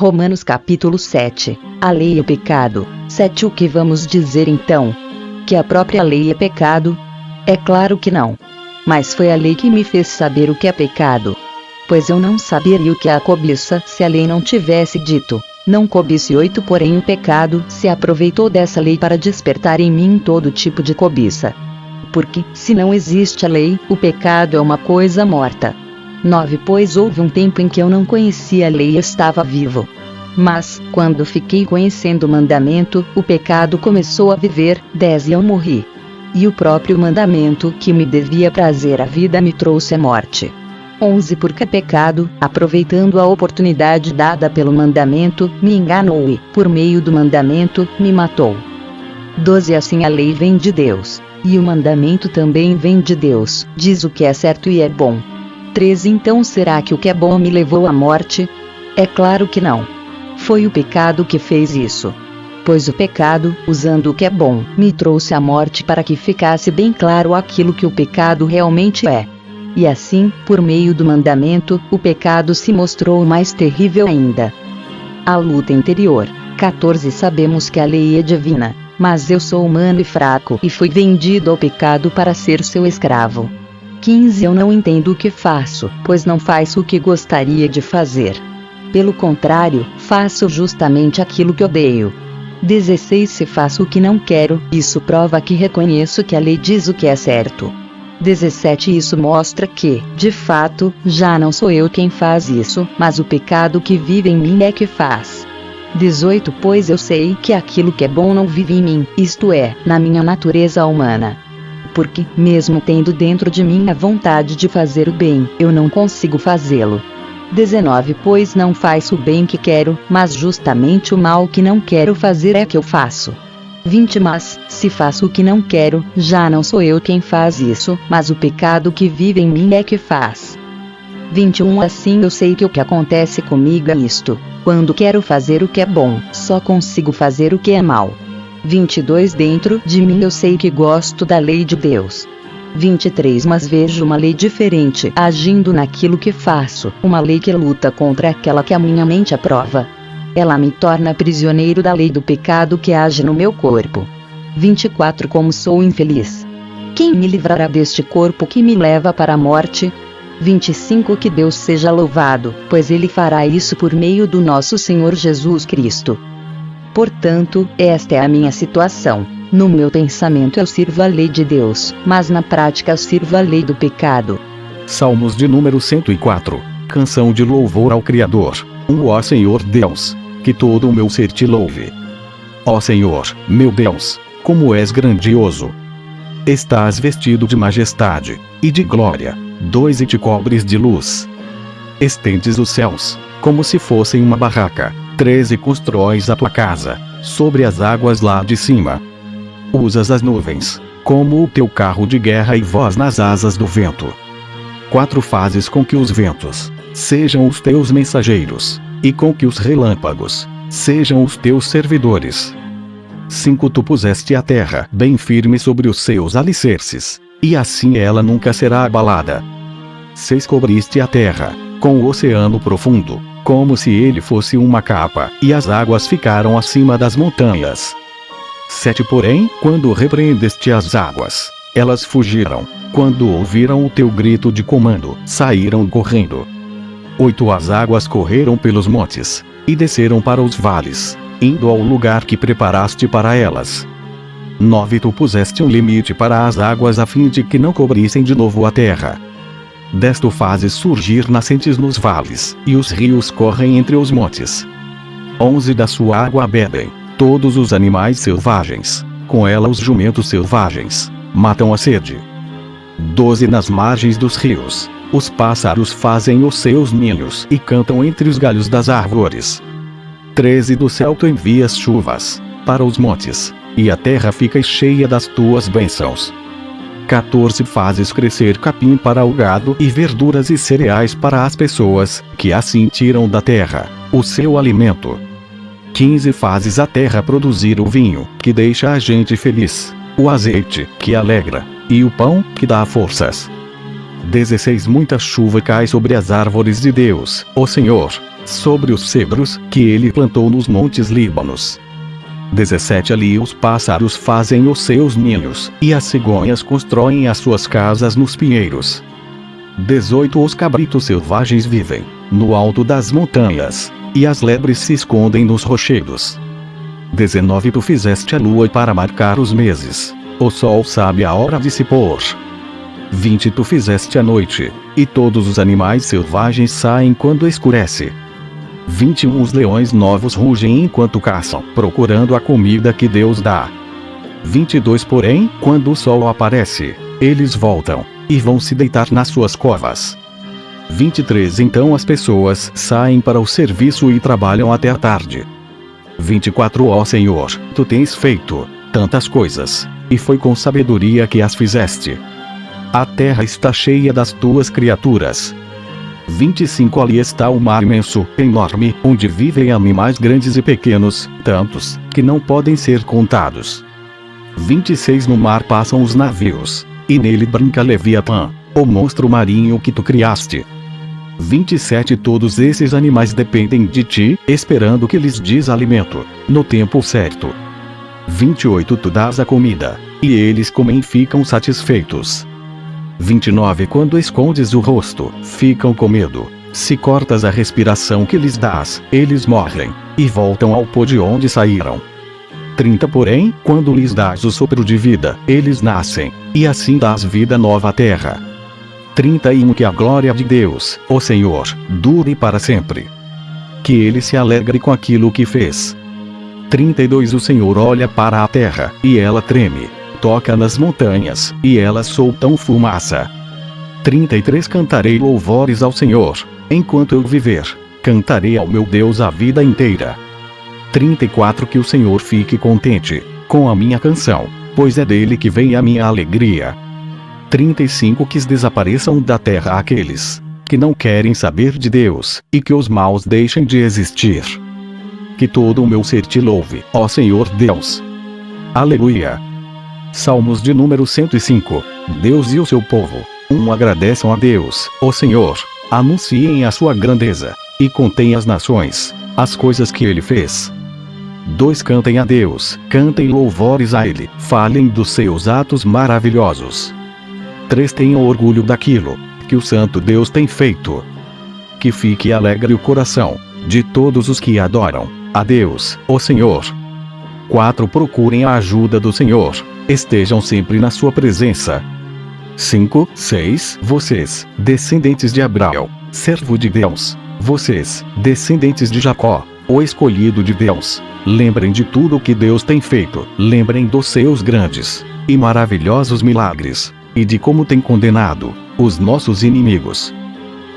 Romanos capítulo 7. A lei e o pecado. 7. O que vamos dizer então? Que a própria lei é pecado? É claro que não. Mas foi a lei que me fez saber o que é pecado. Pois eu não saberia o que é a cobiça se a lei não tivesse dito: não cobice. 8. Porém o pecado se aproveitou dessa lei para despertar em mim todo tipo de cobiça. Porque, se não existe a lei, o pecado é uma coisa morta. 9. Pois houve um tempo em que eu não conhecia a lei e estava vivo. Mas, quando fiquei conhecendo o mandamento, o pecado começou a viver. 10. E eu morri. E o próprio mandamento que me devia trazer a vida me trouxe a morte. 11. Porque pecado, aproveitando a oportunidade dada pelo mandamento, me enganou e, por meio do mandamento, me matou. 12. Assim a lei vem de Deus. E o mandamento também vem de Deus, diz o que é certo e é bom. 13. Então será que o que é bom me levou à morte? É claro que não. Foi o pecado que fez isso. Pois o pecado, usando o que é bom, me trouxe à morte para que ficasse bem claro aquilo que o pecado realmente é. E assim, por meio do mandamento, o pecado se mostrou mais terrível ainda. A luta interior. 14. Sabemos que a lei é divina, mas eu sou humano e fraco e fui vendido ao pecado para ser seu escravo. 15. Eu não entendo o que faço, pois não faço o que gostaria de fazer. Pelo contrário, faço justamente aquilo que odeio. 16. Se faço o que não quero, isso prova que reconheço que a lei diz o que é certo. 17. Isso mostra que, de fato, já não sou eu quem faz isso, mas o pecado que vive em mim é que faz. 18. Pois eu sei que aquilo que é bom não vive em mim, isto é, na minha natureza humana. Porque, mesmo tendo dentro de mim a vontade de fazer o bem, eu não consigo fazê-lo. 19. Pois não faço o bem que quero, mas justamente o mal que não quero fazer é que eu faço. 20. Mas, se faço o que não quero, já não sou eu quem faz isso, mas o pecado que vive em mim é que faz. 21. Assim eu sei que o que acontece comigo é isto: quando quero fazer o que é bom, só consigo fazer o que é mal. 22. Dentro de mim eu sei que gosto da lei de Deus. 23. Mas vejo uma lei diferente agindo naquilo que faço, uma lei que luta contra aquela que a minha mente aprova. Ela me torna prisioneiro da lei do pecado que age no meu corpo. 24. Como sou infeliz! Quem me livrará deste corpo que me leva para a morte? 25. Que Deus seja louvado, pois Ele fará isso por meio do nosso Senhor Jesus Cristo. Portanto, esta é a minha situação. No meu pensamento eu sirvo a lei de Deus, mas na prática eu sirvo a lei do pecado. Salmos de número 104. Canção de louvor ao Criador. Ó Senhor Deus, que todo o meu ser te louve. Ó Senhor, meu Deus, como és grandioso! Estás vestido de majestade e de glória. 2. E te cobres de luz. Estendes os céus, como se fossem uma barraca. 3. E constróis a tua casa sobre as águas lá de cima. Usas as nuvens como o teu carro de guerra e voas nas asas do vento. 4. Fazes com que os ventos sejam os teus mensageiros, e com que os relâmpagos sejam os teus servidores. 5. Tu puseste a terra bem firme sobre os seus alicerces, e assim ela nunca será abalada. 6. Cobriste a terra com o oceano profundo, como se ele fosse uma capa, e as águas ficaram acima das montanhas. 7. Porém, quando repreendeste as águas, elas fugiram. Quando ouviram o teu grito de comando, saíram correndo. 8. As águas correram pelos montes, e desceram para os vales, indo ao lugar que preparaste para elas. 9. Tu puseste um limite para as águas a fim de que não cobrissem de novo a terra. 10. Tu fazes surgir nascentes nos vales, e os rios correm entre os montes. 11. Da sua água bebem todos os animais selvagens, com ela os jumentos selvagens matam a sede. 12. Nas margens dos rios, os pássaros fazem os seus ninhos e cantam entre os galhos das árvores. 13. Do céu tu envias chuvas para os montes, e a terra fica cheia das tuas bênçãos. 14. Fazes crescer capim para o gado e verduras e cereais para as pessoas, que assim tiram da terra o seu alimento. 15. Fazes a terra produzir o vinho, que deixa a gente feliz, o azeite, que alegra, e o pão, que dá forças. 16 Muita chuva cai sobre as árvores de Deus, o Senhor, sobre os cedros, que ele plantou nos montes Líbanos. 17 Ali os pássaros fazem os seus ninhos, e as cegonhas constroem as suas casas nos pinheiros. 18 Os cabritos selvagens vivem no alto das montanhas, e as lebres se escondem nos rochedos. 19 Tu fizeste a lua para marcar os meses, o sol sabe a hora de se pôr. 20 Tu fizeste a noite, e todos os animais selvagens saem quando escurece. 21 Os leões novos rugem enquanto caçam, procurando a comida que Deus dá. 22 Porém, quando o sol aparece, eles voltam, e vão se deitar nas suas covas. 23 Então as pessoas saem para o serviço e trabalham até a tarde. 24 Ó Senhor, Tu tens feito tantas coisas, e foi com sabedoria que as fizeste. A terra está cheia das tuas criaturas. 25 Ali está o mar imenso, enorme, onde vivem animais grandes e pequenos, tantos, que não podem ser contados. 26 No mar passam os navios, e nele brinca Leviatã, o monstro marinho que tu criaste. 27 Todos esses animais dependem de ti, esperando que lhes des alimento, no tempo certo. 28 Tu dás a comida, e eles comem e ficam satisfeitos. 29 Quando escondes o rosto, ficam com medo. Se cortas a respiração que lhes dás, eles morrem, e voltam ao pó de onde saíram. 30 Porém, quando lhes dás o sopro de vida, eles nascem, e assim dás vida nova à terra. 31 Que a glória de Deus, o Senhor, dure para sempre. Que ele se alegre com aquilo que fez. 32 O Senhor olha para a terra, e ela treme. Toca nas montanhas, e elas soltam fumaça. 33 Cantarei louvores ao Senhor, enquanto eu viver. Cantarei ao meu Deus a vida inteira. 34 Que o Senhor fique contente com a minha canção, pois é dele que vem a minha alegria. 35 Que desapareçam da terra aqueles que não querem saber de Deus, e que os maus deixem de existir. Que todo o meu ser te louve, ó Senhor Deus. Aleluia. Salmos de número 105. Deus e o seu povo. 1 Agradeçam a Deus, o Senhor. Anunciem a sua grandeza, e contem às nações as coisas que ele fez. 2 Cantem a Deus, cantem louvores a ele, falem dos seus atos maravilhosos. 3 Tenham orgulho daquilo que o Santo Deus tem feito. Que fique alegre o coração de todos os que adoram a Deus, o Senhor. 4 Procurem a ajuda do Senhor, estejam sempre na sua presença. 5, 6 Vocês, descendentes de Abraão, servo de Deus, vocês, descendentes de Jacó, o escolhido de Deus, lembrem de tudo o que Deus tem feito, lembrem dos seus grandes e maravilhosos milagres, e de como tem condenado os nossos inimigos.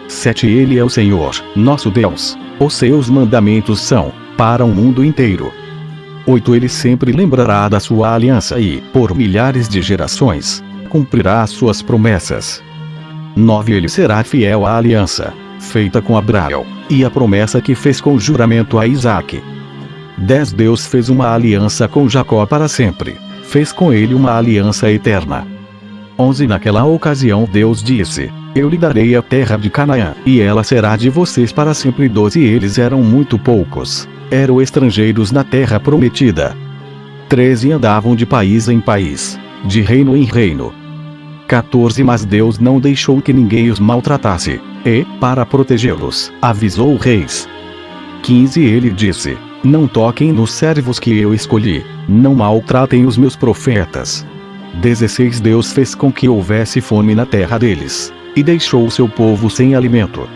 7 Ele é o Senhor, nosso Deus, os seus mandamentos são para o mundo inteiro. 8 Ele sempre lembrará da sua aliança e, por milhares de gerações, cumprirá as suas promessas. 9 Ele será fiel à aliança feita com Abraão, e a promessa que fez com juramento a Isaque. 10 Deus fez uma aliança com Jacó para sempre, fez com ele uma aliança eterna. 11 Naquela ocasião Deus disse: Eu lhe darei a terra de Canaã, e ela será de vocês para sempre. 12 Eles eram muito poucos, eram estrangeiros na terra prometida. 13 Andavam de país em país, de reino em reino. 14 Mas Deus não deixou que ninguém os maltratasse, e, para protegê-los, avisou reis. 15 Ele disse: Não toquem nos servos que eu escolhi, não maltratem os meus profetas. 16 Deus fez com que houvesse fome na terra deles, e deixou o seu povo sem alimento.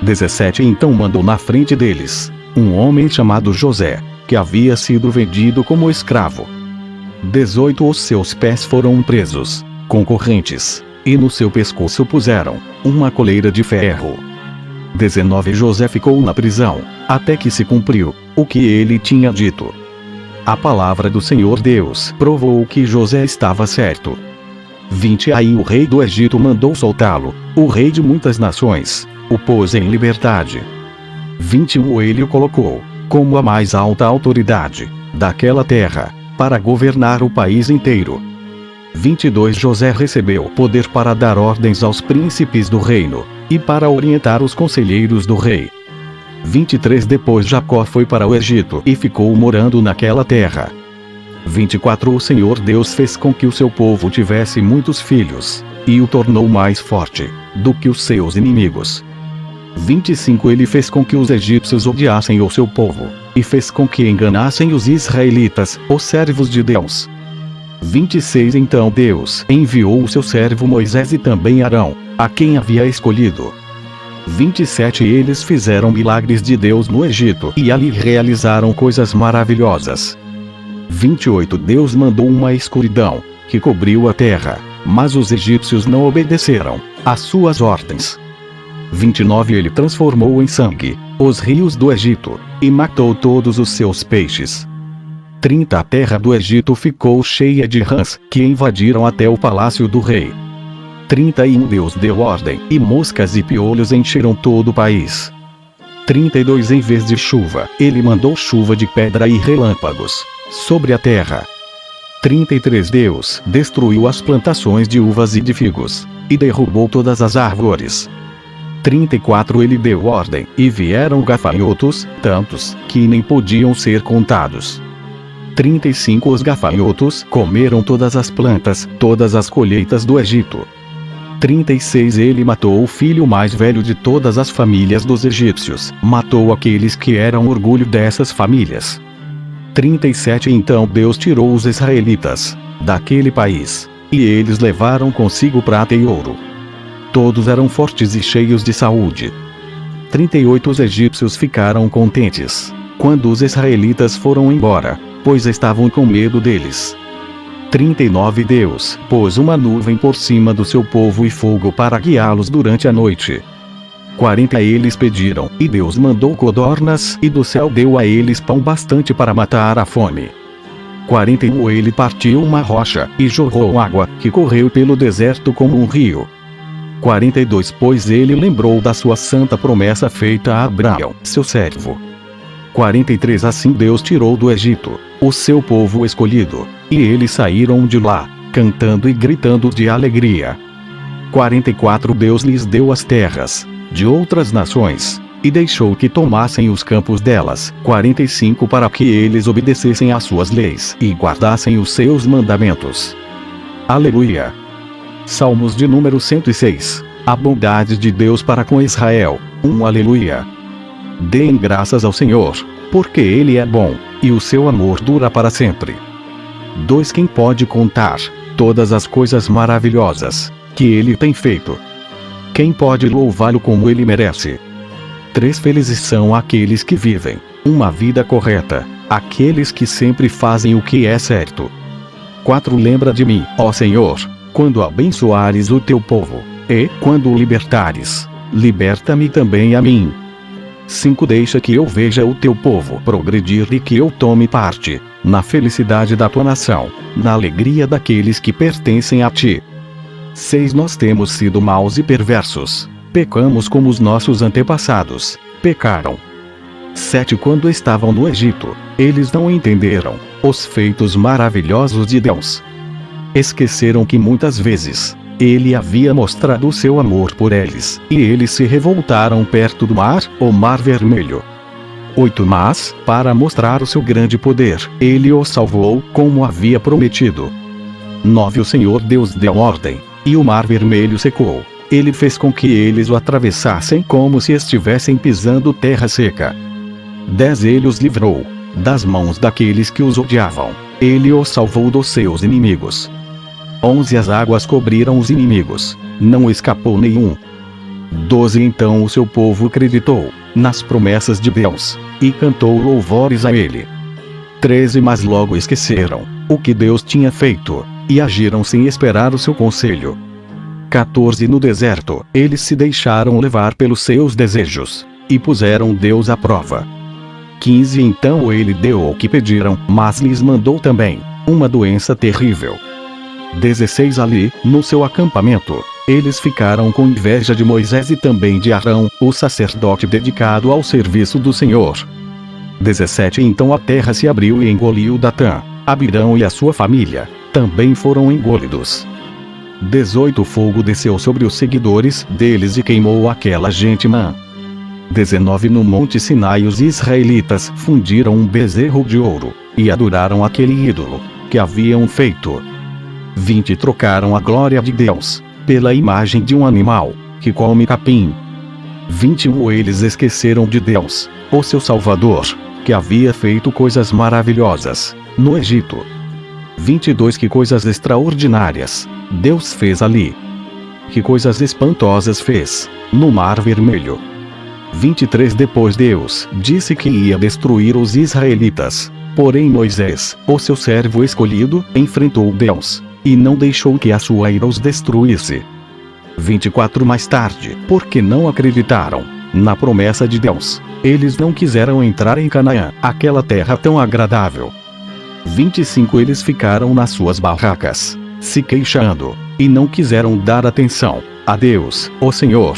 17 Então mandou na frente deles um homem chamado José, que havia sido vendido como escravo. 18 Os seus pés foram presos com correntes, e no seu pescoço puseram uma coleira de ferro. 19 José ficou na prisão, até que se cumpriu o que ele tinha dito. A palavra do Senhor Deus provou que José estava certo. 20 Aí o rei do Egito mandou soltá-lo, o rei de muitas nações, o pôs em liberdade. 21 Ele o colocou como a mais alta autoridade daquela terra, para governar o país inteiro. 22 José recebeu poder para dar ordens aos príncipes do reino, e para orientar os conselheiros do rei. 23 Depois Jacó foi para o Egito e ficou morando naquela terra. 24 O Senhor Deus fez com que o seu povo tivesse muitos filhos, e o tornou mais forte do que os seus inimigos. 25 Ele fez com que os egípcios odiassem o seu povo, e fez com que enganassem os israelitas, os servos de Deus. 26 Então Deus enviou o seu servo Moisés e também Arão, a quem havia escolhido. 27 Eles fizeram milagres de Deus no Egito e ali realizaram coisas maravilhosas. 28 Deus mandou uma escuridão, que cobriu a terra, mas os egípcios não obedeceram às suas ordens. 29 Ele transformou em sangue os rios do Egito, e matou todos os seus peixes. 30 A terra do Egito ficou cheia de rãs, que invadiram até o palácio do rei. 31 Deus deu ordem, e moscas e piolhos encheram todo o país. 32 Em vez de chuva, ele mandou chuva de pedra e relâmpagos sobre a terra. 33 Deus destruiu as plantações de uvas e de figos, e derrubou todas as árvores. 34 Ele deu ordem, e vieram gafanhotos, tantos, que nem podiam ser contados. 35 Os gafanhotos comeram todas as plantas, todas as colheitas do Egito. 36 Ele matou o filho mais velho de todas as famílias dos egípcios, matou aqueles que eram orgulho dessas famílias. 37 Então Deus tirou os israelitas daquele país, e eles levaram consigo prata e ouro. Todos eram fortes e cheios de saúde. 38 Os egípcios ficaram contentes quando os israelitas foram embora, pois estavam com medo deles. 39 Deus pôs uma nuvem por cima do seu povo e fogo para guiá-los durante a noite. 40 Eles pediram, e Deus mandou codornas, e do céu deu a eles pão bastante para matar a fome. 41 Ele partiu uma rocha, e jorrou água, que correu pelo deserto como um rio. 42 Pois ele lembrou da sua santa promessa feita a Abraão, seu servo. 43 Assim Deus tirou do Egito o seu povo escolhido, e eles saíram de lá, cantando e gritando de alegria. 44 Deus lhes deu as terras de outras nações, e deixou que tomassem os campos delas. 45 Para que eles obedecessem às suas leis, e guardassem os seus mandamentos. Aleluia! Salmos de número 106. A bondade de Deus para com Israel. Aleluia! Deem graças ao Senhor, porque Ele é bom, e o seu amor dura para sempre. 2 Quem pode contar todas as coisas maravilhosas que Ele tem feito? Quem pode louvá-lo como Ele merece? 3 Felizes são aqueles que vivem uma vida correta, aqueles que sempre fazem o que é certo. 4 Lembra de mim, ó Senhor, quando abençoares o teu povo, e, quando o libertares, liberta-me também a mim. 5 Deixa que eu veja o teu povo progredir e que eu tome parte na felicidade da tua nação, na alegria daqueles que pertencem a ti. 6 Nós temos sido maus e perversos, pecamos como os nossos antepassados pecaram. 7 Quando estavam no Egito, eles não entenderam os feitos maravilhosos de Deus. Esqueceram que muitas vezes Ele havia mostrado o seu amor por eles, e eles se revoltaram perto do mar, o Mar Vermelho. 8 Mas, para mostrar o seu grande poder, Ele os salvou, como havia prometido. 9 O Senhor Deus deu ordem, e o Mar Vermelho secou. Ele fez com que eles o atravessassem como se estivessem pisando terra seca. 10 Ele os livrou das mãos daqueles que os odiavam. Ele os salvou dos seus inimigos. 11 As águas cobriram os inimigos, não escapou nenhum. 12 Então o seu povo acreditou nas promessas de Deus, e cantou louvores a Ele. 13 Mas logo esqueceram o que Deus tinha feito, e agiram sem esperar o seu conselho. 14 No deserto, eles se deixaram levar pelos seus desejos, e puseram Deus à prova. 15 Então Ele deu o que pediram, mas lhes mandou também uma doença terrível. 16 Ali, no seu acampamento, eles ficaram com inveja de Moisés e também de Arão, o sacerdote dedicado ao serviço do Senhor. 17 Então a terra se abriu e engoliu Datã, Abirão e a sua família. também foram engolidos. 18 Fogo desceu sobre os seguidores deles e queimou aquela gente má. 19 No monte Sinai os israelitas fundiram um bezerro de ouro, e adoraram aquele ídolo, que haviam feito. 20 Trocaram a glória de Deus, pela imagem de um animal, que come capim. 21 Eles esqueceram de Deus, o seu Salvador, que havia feito coisas maravilhosas, no Egito. 22 Que coisas extraordinárias Deus fez ali! Que coisas espantosas fez, no Mar Vermelho! 23 Depois Deus disse que ia destruir os israelitas, porém Moisés, o seu servo escolhido, enfrentou Deus, e não deixou que a sua ira os destruísse. 24 Mais tarde, porque não acreditaram na promessa de Deus, eles não quiseram entrar em Canaã, aquela terra tão agradável. 25 Eles ficaram nas suas barracas, se queixando, e não quiseram dar atenção a Deus, o Senhor.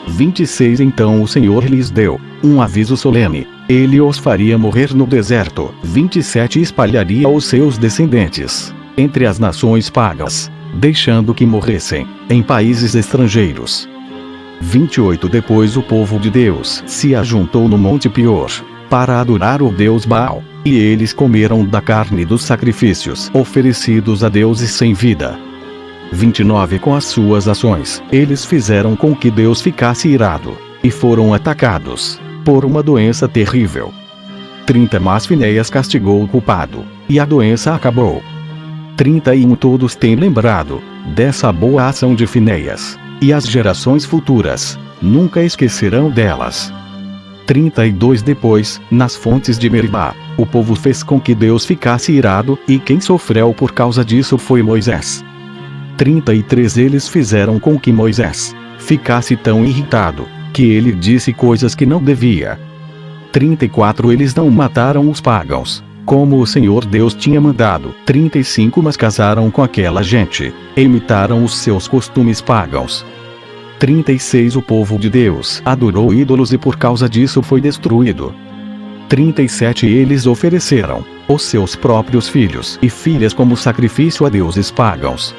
26 Então o Senhor lhes deu um aviso solene: ele os faria morrer no deserto. 27 Espalharia os seus descendentes entre as nações pagãs, deixando que morressem em países estrangeiros. 28 Depois o povo de Deus se ajuntou no Monte Pior, para adorar o deus Baal, e eles comeram da carne dos sacrifícios oferecidos a deuses sem vida. 29 Com as suas ações, eles fizeram com que Deus ficasse irado, e foram atacados por uma doença terrível. 30 Mas Finéias castigou o culpado, e a doença acabou. 31 Todos têm lembrado dessa boa ação de Finéias, e as gerações futuras nunca esquecerão delas. 32 Depois, nas fontes de Meribá, o povo fez com que Deus ficasse irado, e quem sofreu por causa disso foi Moisés. 33 Eles fizeram com que Moisés ficasse tão irritado, que ele disse coisas que não devia. 34 Eles não mataram os pagãos, como o Senhor Deus tinha mandado. 35 Mas casaram com aquela gente, imitaram os seus costumes pagãos. 36 O povo de Deus adorou ídolos e por causa disso foi destruído. 37 Eles ofereceram os seus próprios filhos e filhas como sacrifício a deuses pagãos.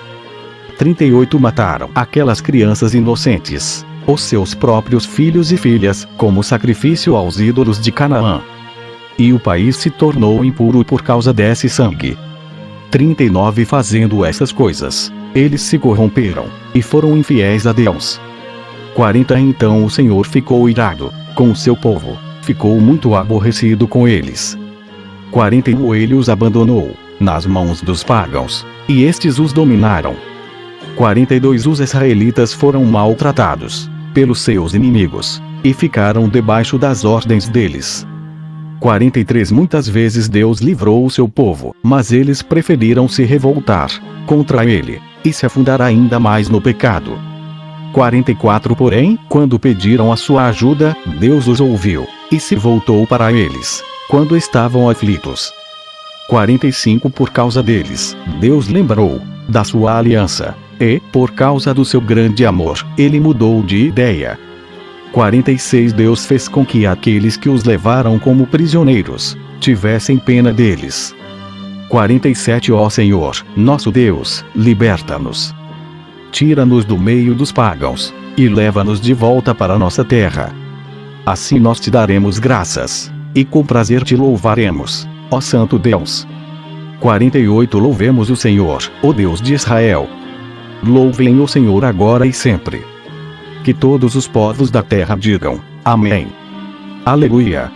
38 Mataram aquelas crianças inocentes, os seus próprios filhos e filhas, como sacrifício aos ídolos de Canaã. E o país se tornou impuro por causa desse sangue. 39 Fazendo essas coisas, eles se corromperam, e foram infiéis a Deus. 40 Então o Senhor ficou irado com o seu povo, ficou muito aborrecido com eles. 41 Ele os abandonou nas mãos dos pagãos, e estes os dominaram. 42 Os israelitas foram maltratados pelos seus inimigos, e ficaram debaixo das ordens deles. 43 Muitas vezes Deus livrou o seu povo, mas eles preferiram se revoltar contra ele, e se afundar ainda mais no pecado. 44 Porém, quando pediram a sua ajuda, Deus os ouviu, e se voltou para eles, quando estavam aflitos. 45 Por causa deles, Deus lembrou da sua aliança, e, por causa do seu grande amor, ele mudou de ideia. 46 Deus fez com que aqueles que os levaram como prisioneiros tivessem pena deles. 47 Ó Senhor, nosso Deus, liberta-nos. Tira-nos do meio dos pagãos, e leva-nos de volta para nossa terra. Assim nós te daremos graças, e com prazer te louvaremos, ó Santo Deus. 48 Louvemos o Senhor, o Deus de Israel. Louvem o Senhor agora e sempre. Que todos os povos da terra digam: Amém. Aleluia.